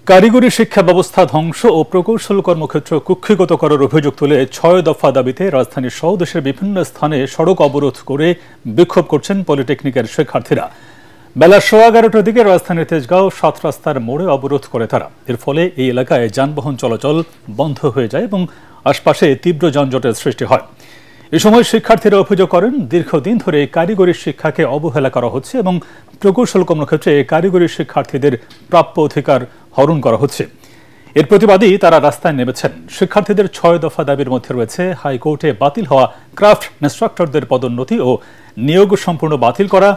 কারিগরি শিক্ষা ব্যবস্থা ধ্বংস ও প্রকৌশল কর্মক্ষেত্র কুক্ষিগত করার অভিযোগ তুলে ৬ দফা দাবিতে রাজধানীর সহ দেশের বিভিন্ন স্থানে সড়ক অবরোধ করে বিক্ষোভ করছেন পলিটেকনিকের শিক্ষার্থীরা। বেলা 11:15টার দিকে রাজধানীর তেজগাঁও ৭ রাস্তার মোড়ে অবরোধ করে তারা। এর ফলে এই এলাকায় যানবাহন চলাচল বন্ধ হয়ে যায় এবং আশপাশে তীব্র যানজটের সৃষ্টি হয়। এ সময় শিক্ষার্থীরা অভিযোগ করেন, দীর্ঘদিন ধরে কারিগরি শিক্ষাকে অবহেলা করা হচ্ছে এবং প্রকৌশল কর্মক্ষেত্রে কারিগরি শিক্ষার্থীদের প্রাপ্য অধিকার হরণ করা হচ্ছে। এর প্রতিবাদেই তারা রাস্তায় নেমেছেন। শিক্ষার্থীদের ৬ দফা দাবির মধ্যে রয়েছে হাইকোর্টে বাতিল হওয়া ক্রাফট ইন্সট্রাক্টরদের পদোন্নতি ও নিয়োগ সম্পূর্ণ বাতিল করা,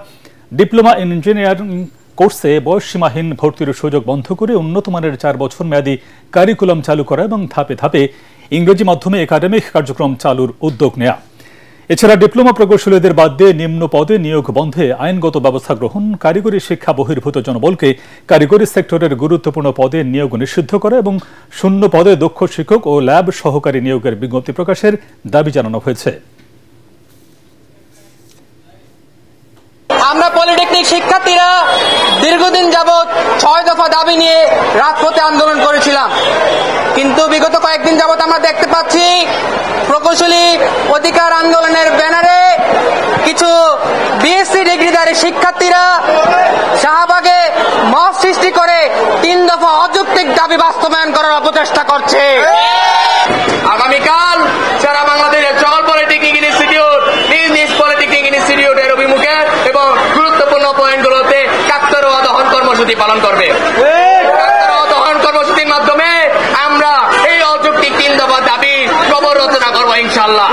ডিপ্লোমা ইন ইঞ্জিনিয়ারিং কোর্সে বয়সসীমাহীন ভর্তির সুযোগ বন্ধ করে উন্নত মানের ৪ বছর মেয়াদী কারিকুলাম চালু করা এবং ধাপে ধাপে ইংরেজি মাধ্যমে একাডেমিক কার্যক্রম চালুর উদ্যোগ নেওয়া। এছাড়া ডিপ্লোমা প্রকৌশলীদের বাদ দিয়ে নিম্ন পদে নিয়োগ বন্ধে আইনগত ব্যবস্থা গ্রহণ, কারিগরি শিক্ষা বহির্ভূত জনবলকে কারিগরি সেক্টরের গুরুত্বপূর্ণ পদে নিয়োগ নিষিদ্ধ করা এবং শূন্য পদে দক্ষ শিক্ষক ও ল্যাব সহকারী নিয়োগের বিজ্ঞপ্তি প্রকাশের দাবি জানানো হয়েছে। আমরা পলিটেকনিক শিক্ষার্থীরা দীর্ঘদিন যাবৎ ৬ দফা দাবি নিয়ে রাজপথে আন্দোলন করেছিলাম, কিন্তু বিগত কয়েকদিন যাবৎ আমরা দেখতে পাচ্ছি প্রকৌশলী অধিকার আন্দোলনের ব্যানারে কিছু বিএসসি ডিগ্রিধারী শিক্ষার্থীরা শাহবাগে মব সৃষ্টি করে ৩ দফা অযৌক্তিক দাবি বাস্তবায়ন করার অপচেষ্টা করছে। আগামীকাল সারা বাংলাদেশের সকল পলিটেকনিক ইনস্টিটিউট নিজ নিজ পলিটেকনিক ইনস্টিটিউটের অভিমুখে এবং গুরুত্বপূর্ণ পয়েন্টগুলোতে কাত্তর ও দহন কর্মসূচি পালন করবে। কাত্তর ও দহন কর্মসূচির মাধ্যমে আমরা এই অযৌক্তিক ৩ দফা দাবি প্রবর্তনা করবো ইনশাআল্লাহ।